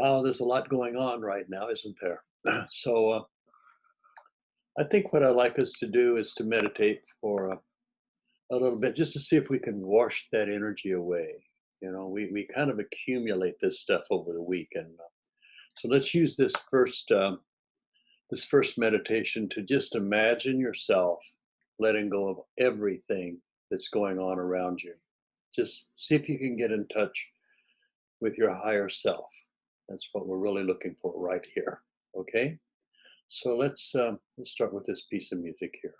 Wow, there's a lot going on right now, isn't there? So I think what I'd like us to do is to meditate for a little bit, just to see if we can wash that energy away. We kind of accumulate this stuff over the week, and so let's use this first meditation to just imagine yourself letting go of everything that's going on around you. Just see if you can get in touch with your higher self. That's what we're really looking for right here. Okay? So let's start with this piece of music here.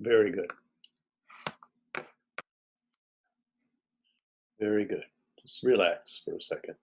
Very good. Very good. Just relax for a second.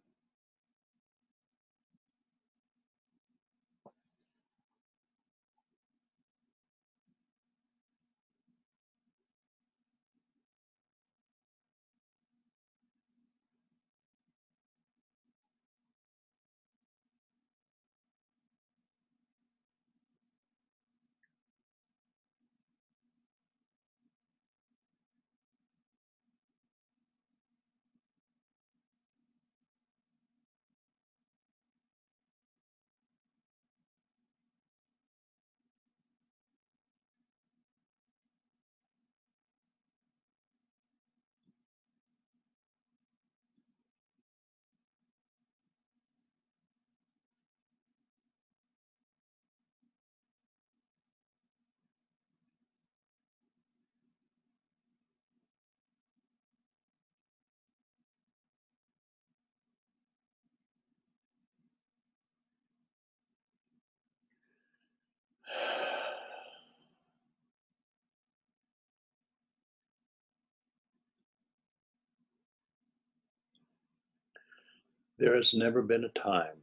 There has never been a time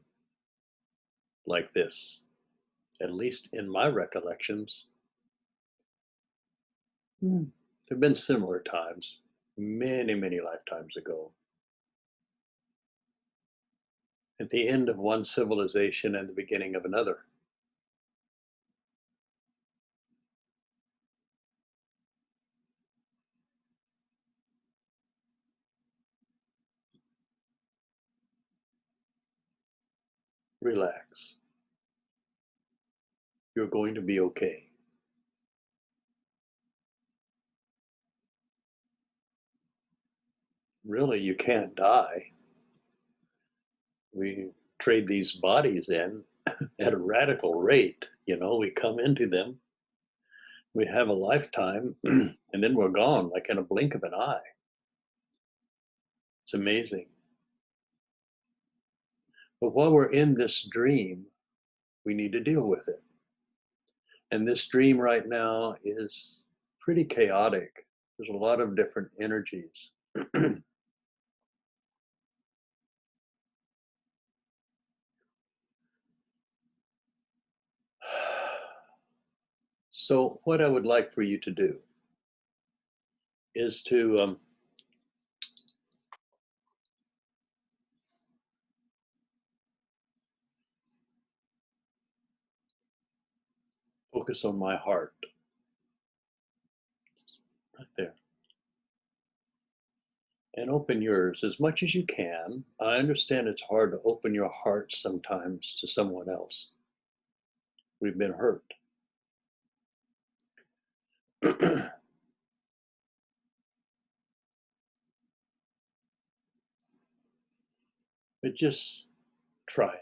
like this, at least in my recollections. There have been similar times, many, many lifetimes ago. At the end of one civilization and the beginning of another. Relax. You're going to be okay. Really, you can't die. We trade these bodies in at a radical rate. We come into them, we have a lifetime, and then we're gone like in a blink of an eye. It's amazing. But while we're in this dream, we need to deal with it. And this dream right now is pretty chaotic. There's a lot of different energies. So, what I would like for you to do is to focus on my heart right there and open yours as much as you can. I understand it's hard to open your heart sometimes to someone else. We've been hurt. But just try it.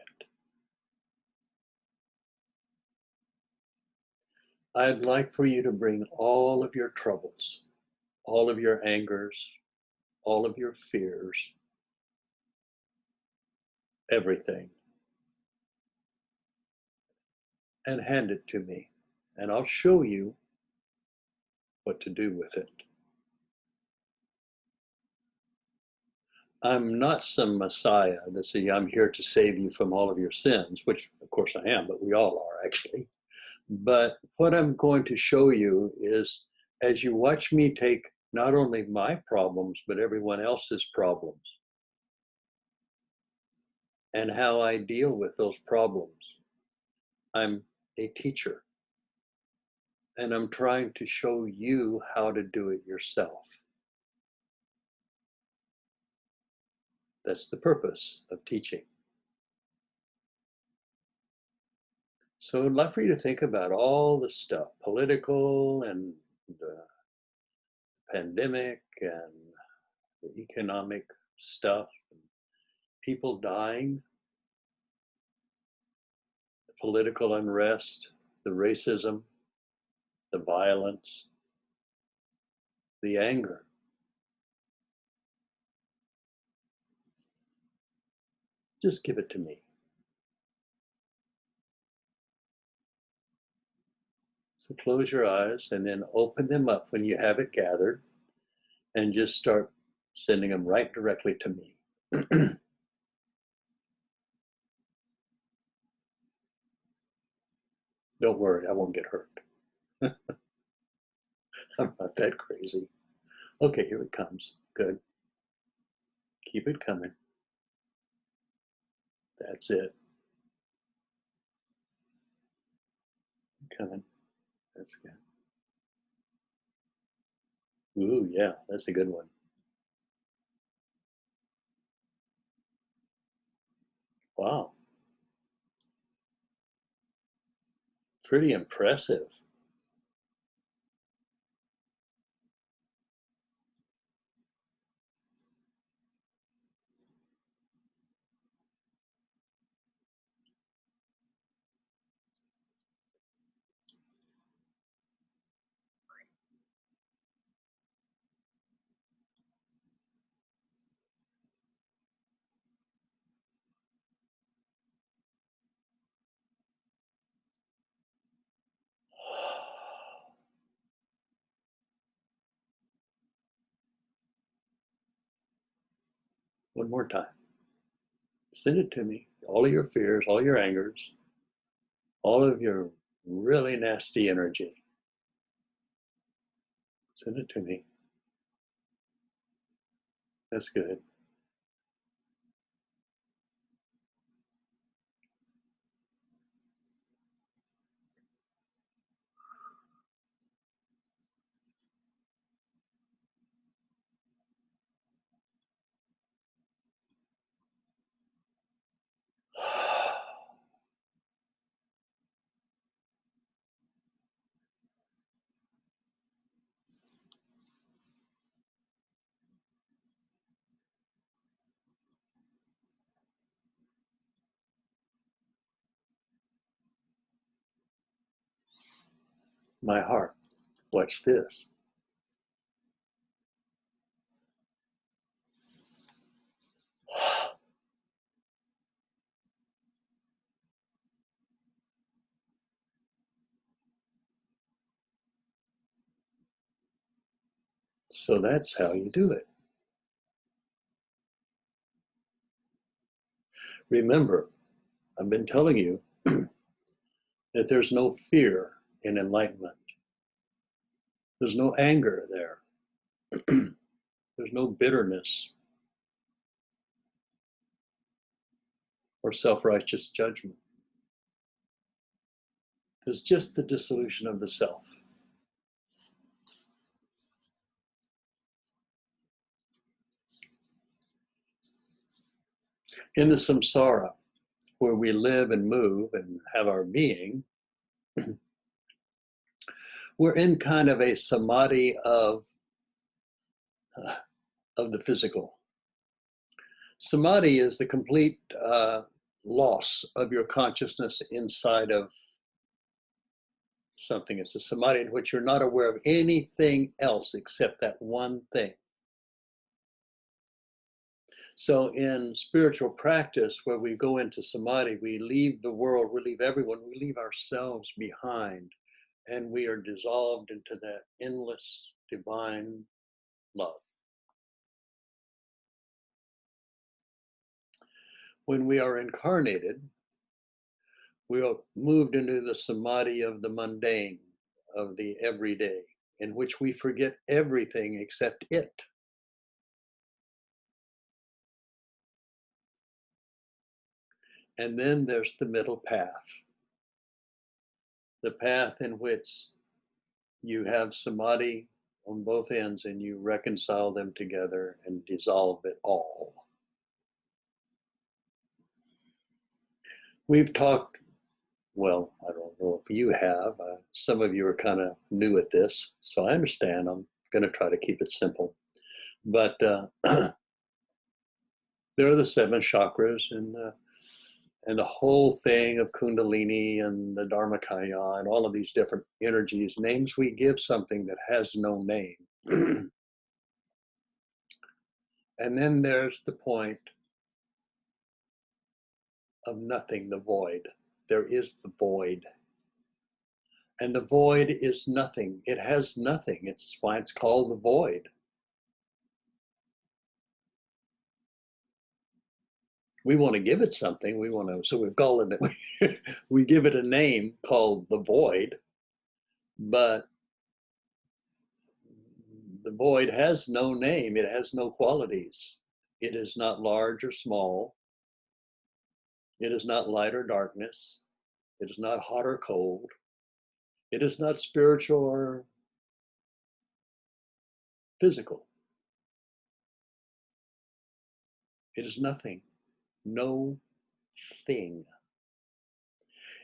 I'd like for you to bring all of your troubles, all of your angers, all of your fears, everything, and hand it to me. And I'll show you what to do with it. I'm not some messiah that says, I'm here to save you from all of your sins, which of course I am, but we all are actually. But what I'm going to show you is as you watch me take not only my problems, but everyone else's problems, and how I deal with those problems. I'm a teacher, and I'm trying to show you how to do it yourself. That's the purpose of teaching. So I'd love for you to think about all the stuff, political and the pandemic and the economic stuff, and people dying, the political unrest, the racism, the violence, the anger. Just give it to me. So close your eyes and then open them up when you have it gathered and just start sending them right directly to me. Don't worry, I won't get hurt. I'm not that crazy. Okay, here it comes. Good. Keep it coming. That's it. Coming. That's good. Ooh, yeah, that's a good one. Wow, pretty impressive. One more time. Send it to me. All of your fears, all your angers, all of your really nasty energy. Send it to me. That's good. My heart. Watch this. So that's how you do it. Remember, I've been telling you that there's no fear in enlightenment. There's no anger there. There's no bitterness or self-righteous judgment. There's just the dissolution of the self. In the samsara, where we live and move and have our being, we're in kind of a samadhi of the physical. Samadhi is the complete loss of your consciousness inside of something. It's a samadhi in which you're not aware of anything else except that one thing. So in spiritual practice, where we go into samadhi, we leave the world, we leave everyone, we leave ourselves behind, and we are dissolved into that endless divine love. When we are incarnated, we are moved into the samadhi of the mundane, of the everyday, in which we forget everything except it. And then there's the middle path, the path in which you have samadhi on both ends and you reconcile them together and dissolve it all. We've talked, well, I don't know if you have, some of you are kind of new at this, so I understand. I'm going to try to keep it simple. But there are the 7 chakras and the whole thing of Kundalini and the Dharmakaya and all of these different energies, names we give something that has no name. And then there's the point of nothing, the void. There is the void. And the void is nothing. It has nothing. It's why it's called the void. We want to give it something. We want to, so we call it, we give it a name called the void, but the void has no name. It has no qualities. It is not large or small. It is not light or darkness. It is not hot or cold. It is not spiritual or physical. It is nothing. No thing.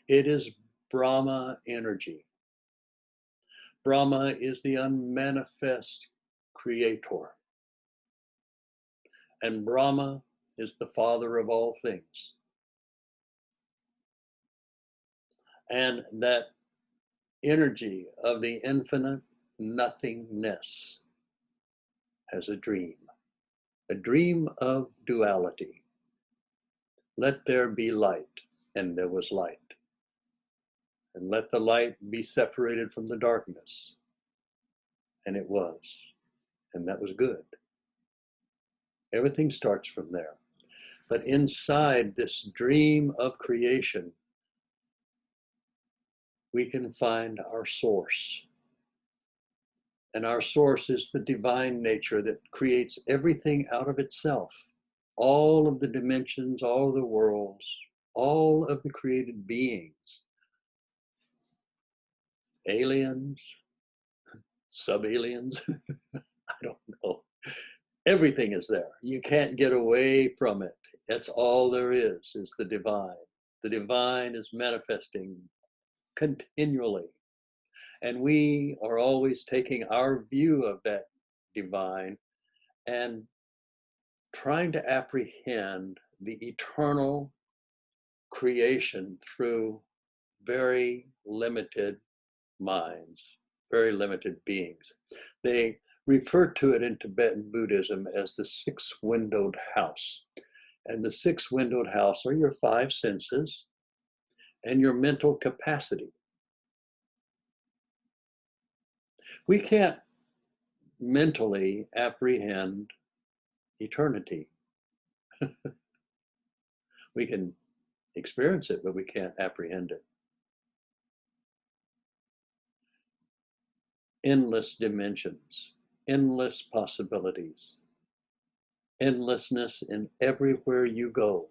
It is Brahma energy. Brahma is the unmanifest creator. And Brahma is the father of all things. And that energy of the infinite nothingness has a dream of duality. Let there be light, and there was light. And let the light be separated from the darkness. And it was. And that was good. Everything starts from there. But inside this dream of creation, we can find our source. And our source is the divine nature that creates everything out of itself. All of the dimensions, all of the worlds, all of the created beings. Aliens, sub-aliens, I don't know. Everything is there. You can't get away from it. That's all there is the divine. The divine is manifesting continually. And we are always taking our view of that divine and trying to apprehend the eternal creation through very limited minds, very limited beings. They refer to it in Tibetan Buddhism as the six-windowed house. And the six-windowed house are your five senses and your mental capacity. We can't mentally apprehend eternity. We can experience it, but we can't apprehend it. Endless dimensions, endless possibilities, endlessness in everywhere you go.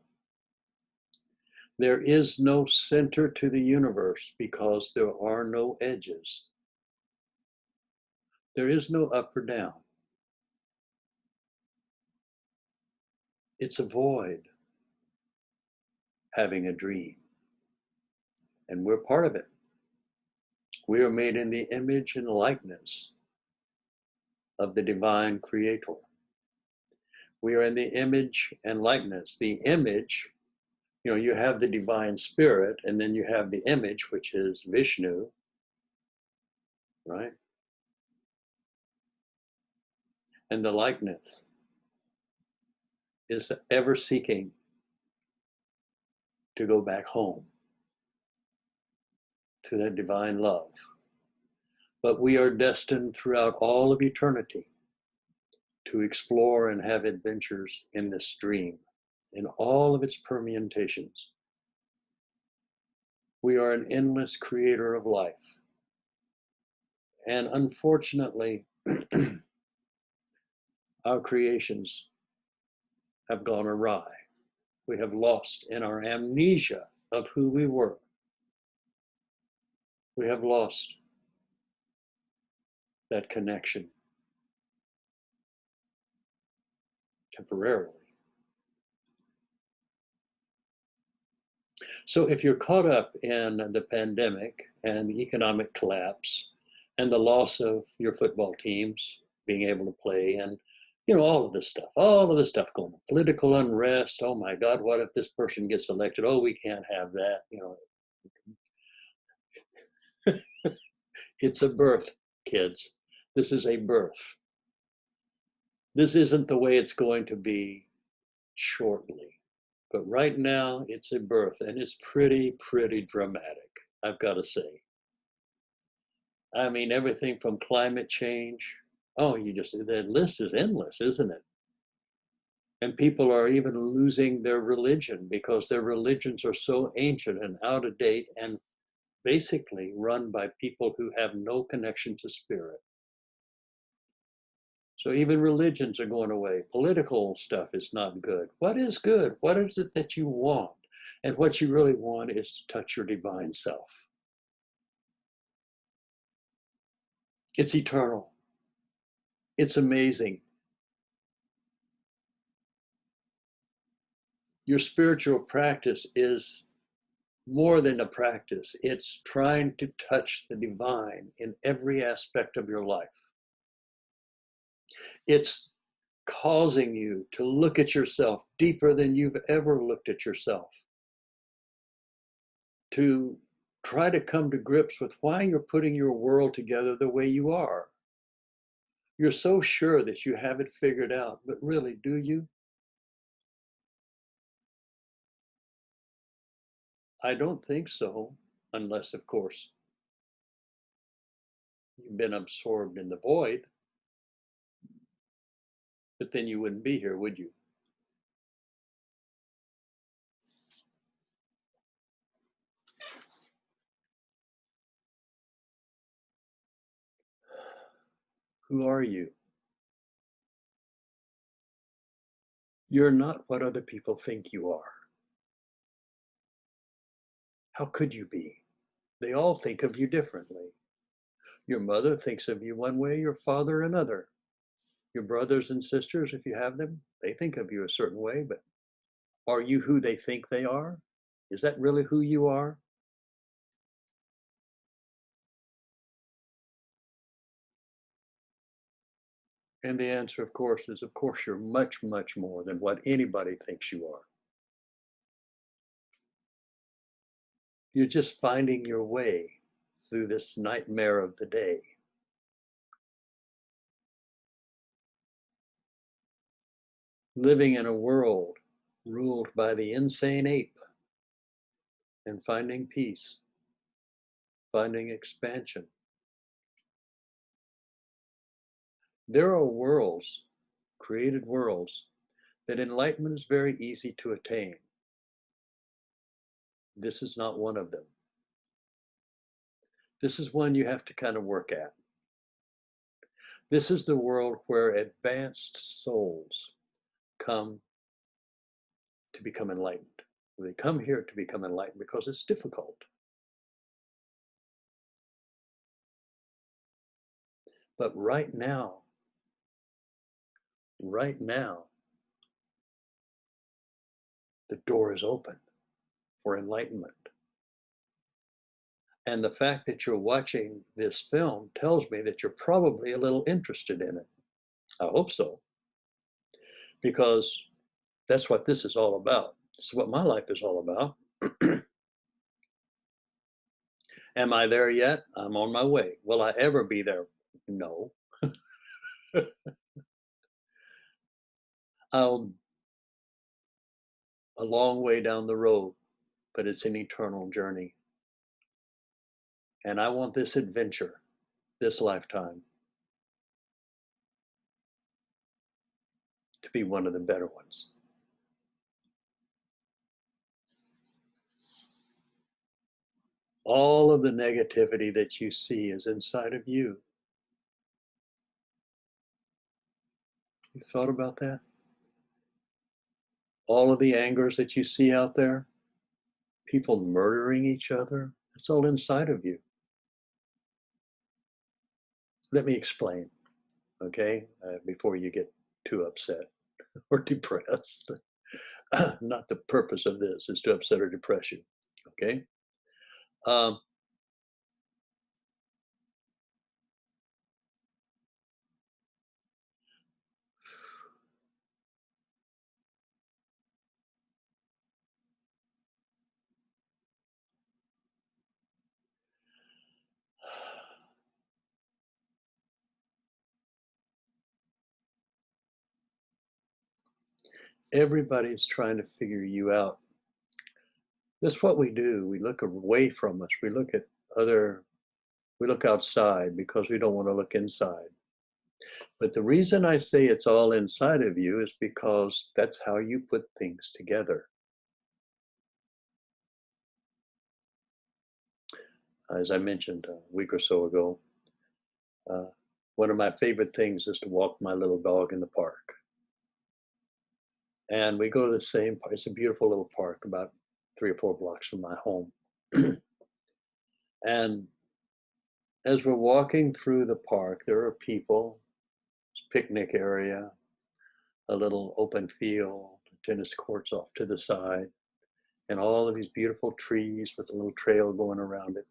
There is no center to the universe because there are no edges. There is no up or down. It's a void having a dream. And we're part of it. We are made in the image and likeness of the divine creator. We are in the image and likeness. The image, you have the divine spirit, and then you have the image, which is Vishnu, right? And the likeness is ever seeking to go back home to that divine love. But we are destined throughout all of eternity to explore and have adventures in this dream, in all of its permutations. We are an endless creator of life. And unfortunately, our creations have gone awry. We have lost in our amnesia of who we were. We have lost that connection temporarily. So if you're caught up in the pandemic and the economic collapse and the loss of your football teams being able to play, and all of this stuff going on, political unrest, oh my God, what if this person gets elected? Oh, we can't have that, It's a birth, kids. This is a birth. This isn't the way it's going to be shortly. But right now, it's a birth, and it's pretty dramatic, I've got to say. I mean, everything from climate change. Oh, the list is endless, isn't it? And people are even losing their religion because their religions are so ancient and out of date and basically run by people who have no connection to spirit. So even religions are going away. Political stuff is not good. What is good? What is it that you want? And what you really want is to touch your divine self. It's eternal. It's amazing. Your spiritual practice is more than a practice. It's trying to touch the divine in every aspect of your life. It's causing you to look at yourself deeper than you've ever looked at yourself, to try to come to grips with why you're putting your world together the way you are. You're so sure that you have it figured out, but really, do you? I don't think so, unless, of course, you've been absorbed in the void, but then you wouldn't be here, would you? Who are you? You're not what other people think you are. How could you be? They all think of you differently. Your mother thinks of you one way, your father another. Your brothers and sisters, if you have them, they think of you a certain way, but are you who they think they are? Is that really who you are? And the answer, of course, is of course you're much, much more than what anybody thinks you are. You're just finding your way through this nightmare of the day. Living in a world ruled by the insane ape and finding peace, finding expansion. There are worlds, created worlds, that enlightenment is very easy to attain. This is not one of them. This is one you have to kind of work at. This is the world where advanced souls come to become enlightened. They come here to become enlightened because it's difficult. But right now, the door is open for enlightenment. And the fact that you're watching this film tells me that you're probably a little interested in it. I hope so, because that's what this is all about. This is what my life is all about. Am I there yet? I'm on my way. Will I ever be there? No. I'll a long way down the road, but it's an eternal journey. And I want this adventure, this lifetime, to be one of the better ones. All of the negativity that you see is inside of you. You thought about that? All of the angers that you see out there, people murdering each other, it's all inside of you. Let me explain, okay, before you get too upset or depressed. Not the purpose of this is to upset or depress you, okay? Um, Everybody's trying to figure you out. That's what we do. We look away from us. We look at other We look outside because we don't want to look inside. But the reason I say it's all inside of you is because that's how you put things together. As I mentioned a week or so ago, uh, one of my favorite things is to walk my little dog in the park. And we go to the same park. It's a beautiful little park about 3 or 4 blocks from my home. And as we're walking through the park, there are people, picnic area, a little open field, tennis courts off to the side, and all of these beautiful trees with a little trail going around it.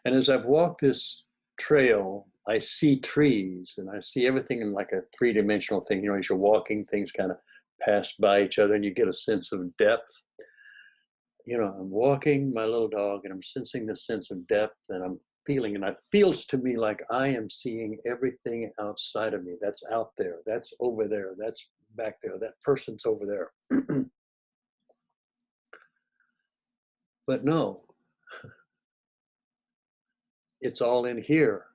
And as I've walked this trail, I see trees and I see everything in like a three-dimensional thing. You know, as you're walking, things kind of pass by each other and you get a sense of depth. You know, I'm walking my little dog and I'm sensing this sense of depth and I'm feeling, and it feels to me like I am seeing everything outside of me. That's out there, that's over there, that's back there, that person's over there. But no, it's all in here.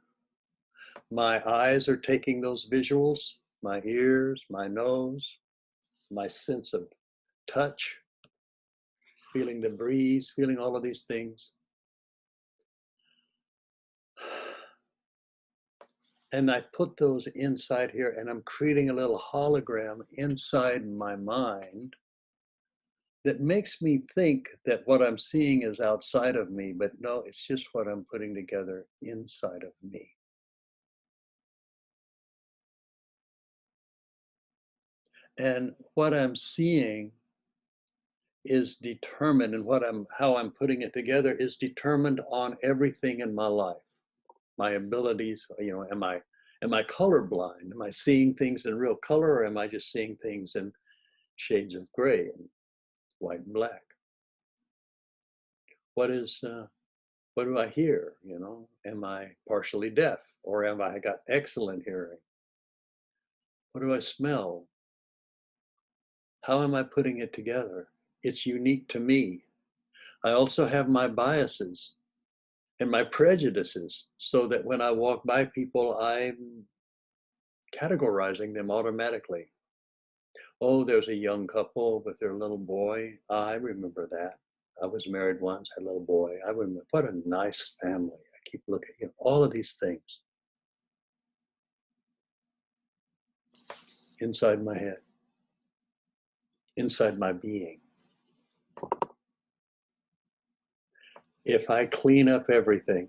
My eyes are taking those visuals, my ears, my nose, my sense of touch, feeling the breeze, feeling all of these things. And I put those inside here and I'm creating a little hologram inside my mind that makes me think that what I'm seeing is outside of me, but no, it's just what I'm putting together inside of me. And what I'm seeing is determined, and how I'm putting it together is determined on everything in my life. My abilities, you know, am I colorblind? Am I seeing things in real color, or am I just seeing things in shades of gray and white and black? What do I hear? You know, am I partially deaf, or am I got excellent hearing? What do I smell? How am I putting it together? It's unique to me. I also have my biases and my prejudices, so that when I walk by people, I'm categorizing them automatically. Oh, there's a young couple with their little boy. I remember that. I was married once, had a little boy. I remember, what a nice family. I keep looking, you know, all of these things inside my head, inside my being. If I clean up everything,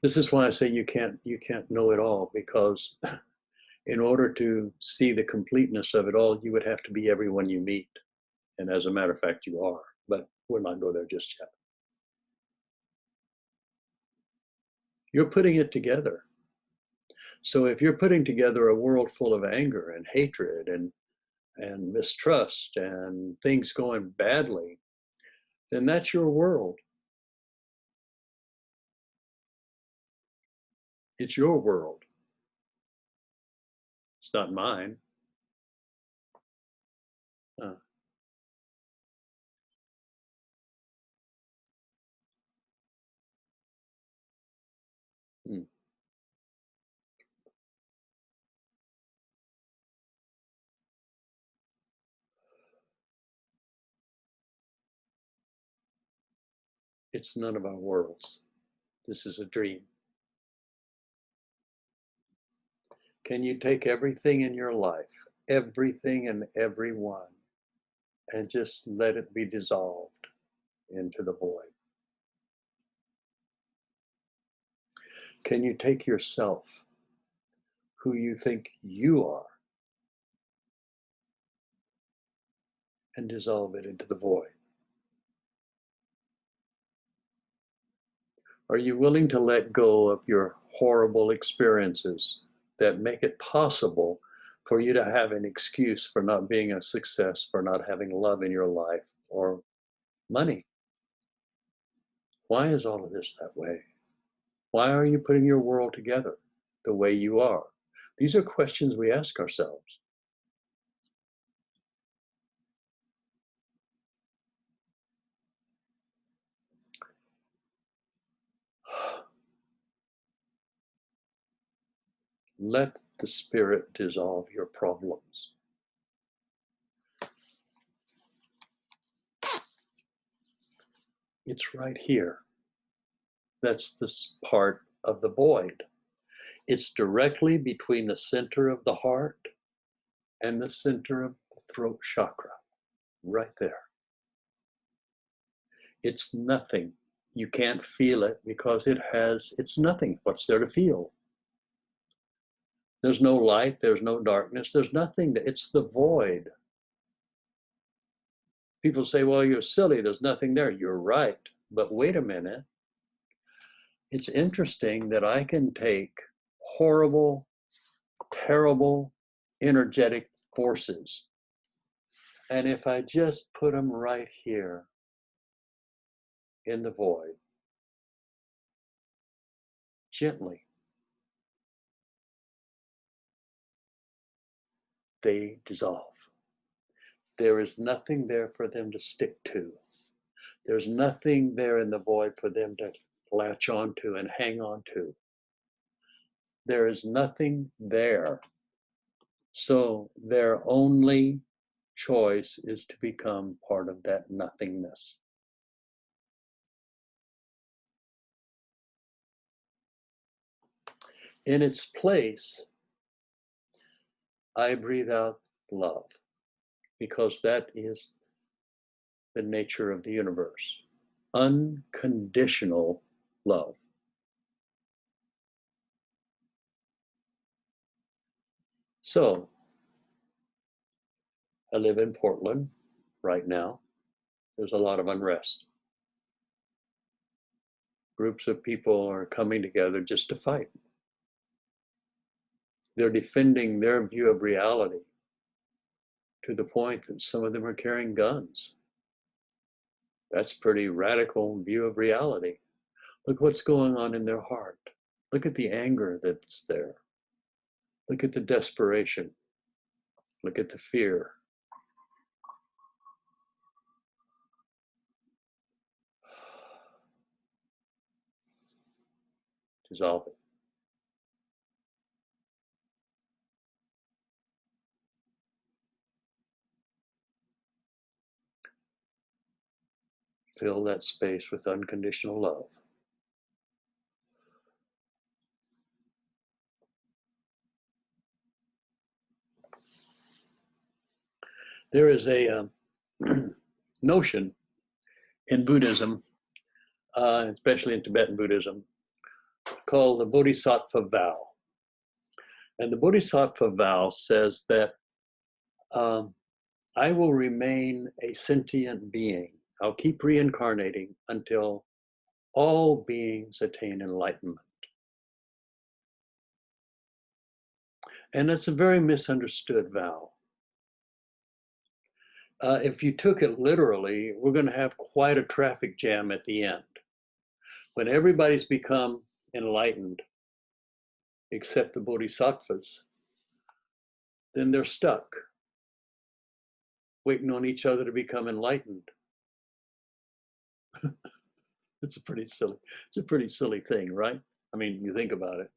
this is why I say you can't know it all, because in order to see the completeness of it all, you would have to be everyone you meet. And as a matter of fact, you are, but we'll not go there just yet. You're putting it together. So if you're putting together a world full of anger and hatred and mistrust and things going badly, then that's your world. It's your world. It's not mine. Uh, hmm. It's none of our worlds. This is a dream. Can you take everything in your life, everything and everyone, and just let it be dissolved into the void? Can you take yourself, who you think you are, and dissolve it into the void? Are you willing to let go of your horrible experiences that make it possible for you to have an excuse for not being a success, for not having love in your life or money? Why is all of this that way? Why are you putting your world together the way you are? These are questions we ask ourselves. Let the Spirit dissolve your problems. It's right here. That's this part of the void. It's directly between the center of the heart and the center of the throat chakra, right there. It's nothing. You can't feel it because it's nothing. What's there to feel? There's no light, there's no darkness, there's nothing. It's the void. People say, well, you're silly, there's nothing there. You're right. But wait a minute. It's interesting that I can take horrible, terrible, energetic forces, and if I just put them right here in the void, gently, they dissolve. There is nothing there for them to stick to. There's nothing there in the void for them to latch onto and hang on to. There is nothing there. So their only choice is to become part of that nothingness. In its place, I breathe out love, because that is the nature of the universe. Unconditional love. So, I live in Portland right now. There's a lot of unrest. Groups of people are coming together just to fight. They're defending their view of reality to the point that some of them are carrying guns. That's a pretty radical view of reality. Look what's going on in their heart. Look at the anger that's there. Look at the desperation. Look at the fear. Dissolve it. Fill that space with unconditional love. There is a notion in Buddhism, especially in Tibetan Buddhism, called the Bodhisattva vow. And the Bodhisattva vow says that I will remain a sentient being. I'll keep reincarnating until all beings attain enlightenment. And that's a very misunderstood vow. If you took it literally, we're going to have quite a traffic jam at the end. When everybody's become enlightened, except the bodhisattvas, then they're stuck, waiting on each other to become enlightened. It's a pretty silly thing, right? I mean, you think about it.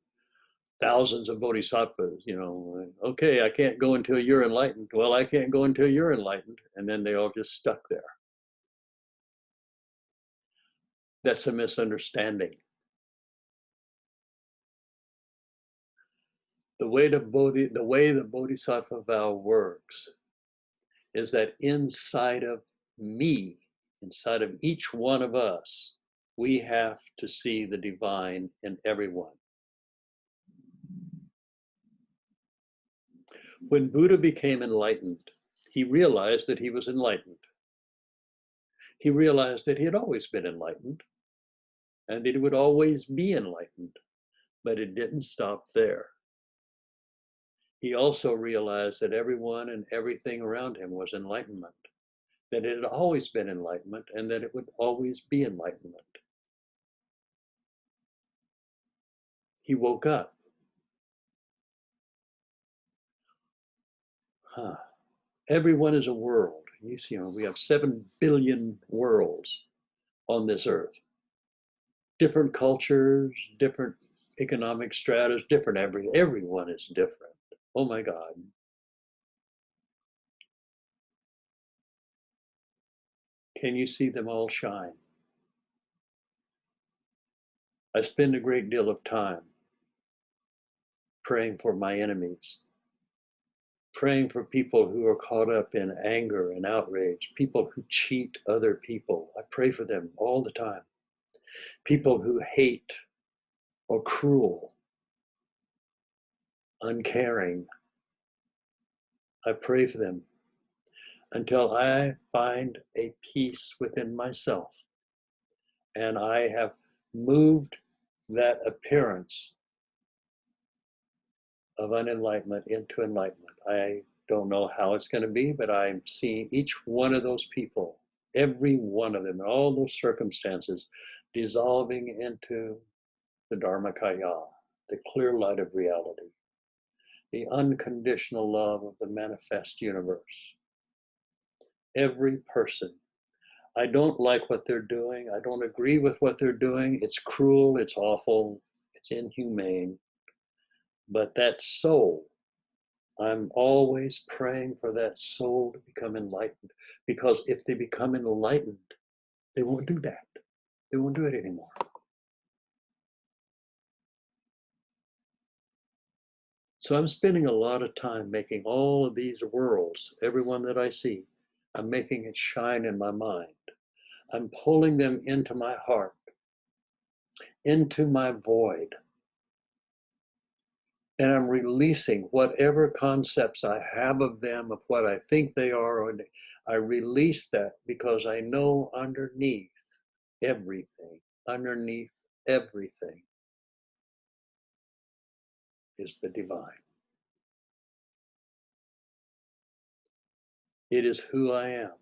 Thousands of bodhisattvas, okay, I can't go until you're enlightened. Well, I can't go until you're enlightened. And then they all just stuck there. That's a misunderstanding. The way the bodhisattva vow works is that inside of me, inside of each one of us, we have to see the divine in everyone. When Buddha became enlightened, he realized that he was enlightened. He realized that he had always been enlightened and that he would always be enlightened, but it didn't stop there. He also realized that everyone and everything around him was enlightenment, that it had always been enlightenment and that it would always be enlightenment. He woke up. Everyone is a world. You see, we have 7 billion worlds on this earth. Different cultures, different economic strata is different. Everyone is different. Oh my God. Can you see them all shine? I spend a great deal of time praying for my enemies, praying for people who are caught up in anger and outrage, people who cheat other people. I pray for them all the time. People who hate or cruel, uncaring. I pray for them until I find a peace within myself and I have moved that appearance of unenlightenment into enlightenment. I don't know how it's going to be, but I'm seeing each one of those people, every one of them, in all those circumstances, dissolving into the Dharmakaya, the clear light of reality, the unconditional love of the manifest universe. Every person. I don't like what they're doing. I don't agree with what they're doing. It's cruel, it's awful, it's inhumane. But that soul, I'm always praying for that soul to become enlightened, because if they become enlightened, they won't do that. They won't do it anymore. So I'm spending a lot of time making all of these worlds, everyone that I see, I'm making it shine in my mind. I'm pulling them into my heart, into my void. And I'm releasing whatever concepts I have of them, of what I think they are. I release that because I know underneath everything is the divine. It is who I am.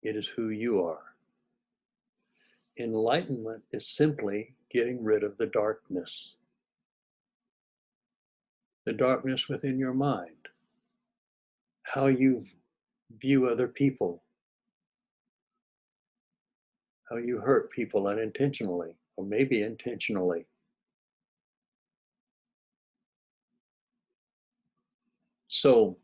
It is who you are. Enlightenment is simply getting rid of the darkness within your mind, how you view other people, how you hurt people unintentionally, or maybe intentionally. So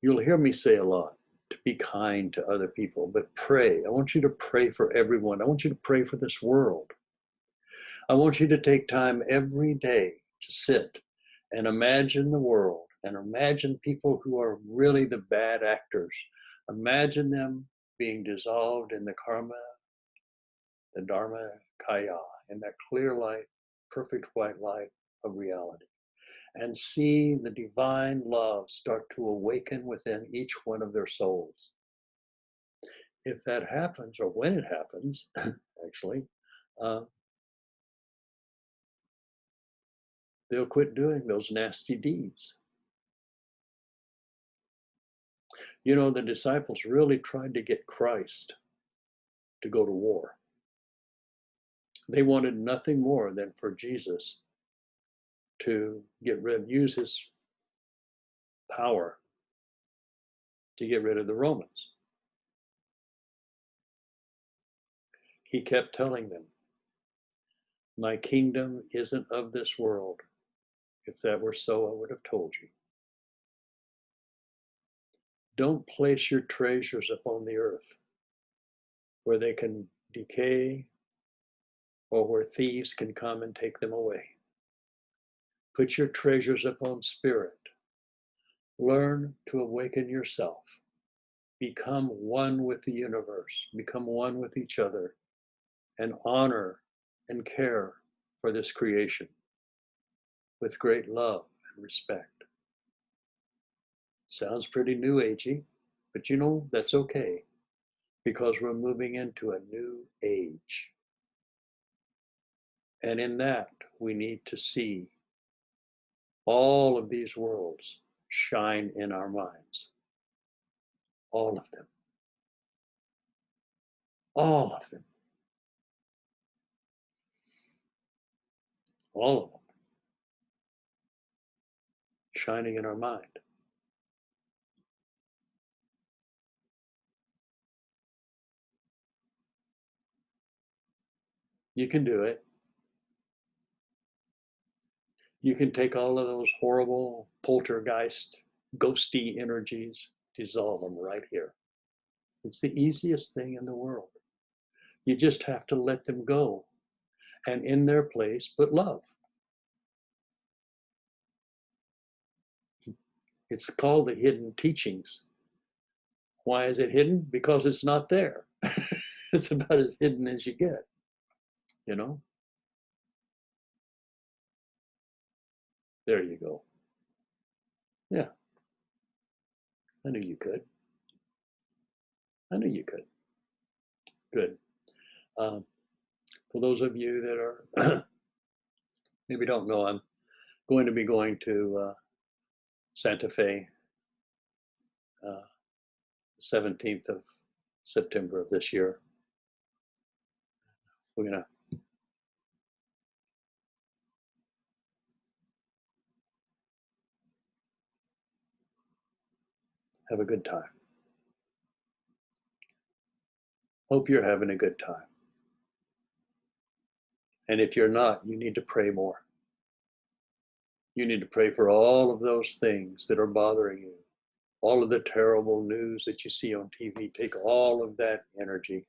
you'll hear me say a lot to be kind to other people, but pray. I want you to pray for everyone. I want you to pray for this world. I want you to take time every day to sit and imagine the world and imagine people who are really the bad actors. Imagine them being dissolved in the karma, the dharma kaya, in that clear light, perfect white light of reality. And see the divine love start to awaken within each one of their souls. If that happens, or when it happens, actually, they'll quit doing those nasty deeds. You know, the disciples really tried to get Christ to go to war. They wanted nothing more than for Jesus to use his power to get rid of the Romans. He kept telling them, my kingdom isn't of this world. If that were so, I would have told you. Don't place your treasures upon the earth where they can decay or where thieves can come and take them away. Put your treasures upon spirit. Learn to awaken yourself. Become one with the universe. Become one with each other. And honor and care for this creation with great love and respect. Sounds pretty new agey, but you know, that's okay, because we're moving into a new age. And in that, we need to see all of these worlds shine in our minds. All of them. All of them. All of them. Shining in our mind. You can do it. You can take all of those horrible poltergeist, ghosty energies, dissolve them right here. It's the easiest thing in the world. You just have to let them go, and in their place put love. It's called the hidden teachings. Why is it hidden? Because it's not there. It's about as hidden as you get, you know? There you go. Yeah, I knew you could. I knew you could. Good. Um, for those of you that are maybe don't know, I'm going to be going to Santa Fe, 17th of September of this year. We're going to have a good time. Hope you're having a good time. And if you're not, you need to pray more. You need to pray for all of those things that are bothering you. All of the terrible news that you see on TV, take all of that energy,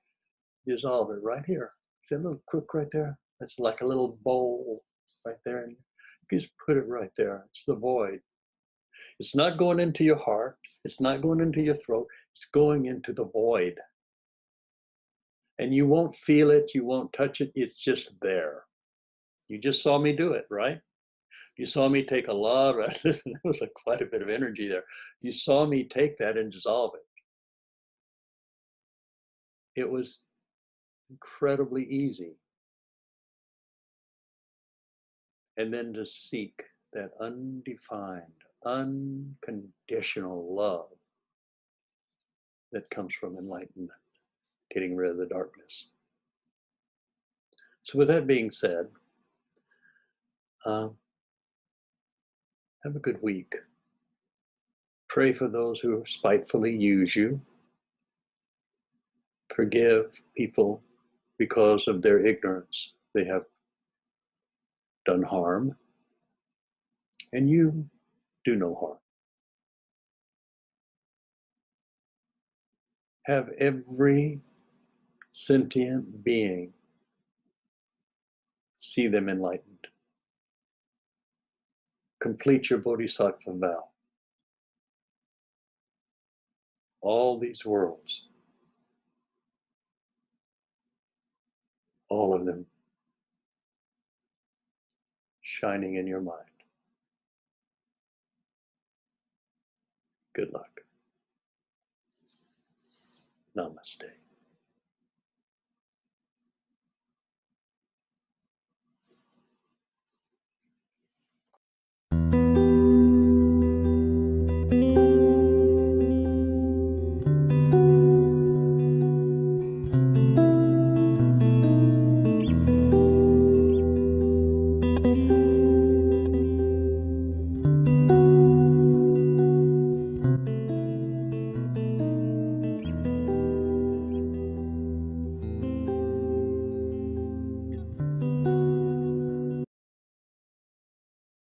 dissolve it right here. See that little crook right there? That's like a little bowl right there. And you just put it right there. It's the void. It's not going into your heart. It's not going into your throat. It's going into the void. And you won't feel it. You won't touch it. It's just there. You just saw me do it, right? You saw me take a lot of, listen, there was quite a bit of energy there. You saw me take that and dissolve it. It was incredibly easy. And then to seek that undefined, unconditional love that comes from enlightenment, getting rid of the darkness. So with that being said, have a good week. Pray for those who spitefully use you. Forgive people because of their ignorance. They have done harm, and you do no harm. Have every sentient being see them enlightened. Complete your bodhisattva vow. All these worlds, all of them shining in your mind. Good luck. Namaste.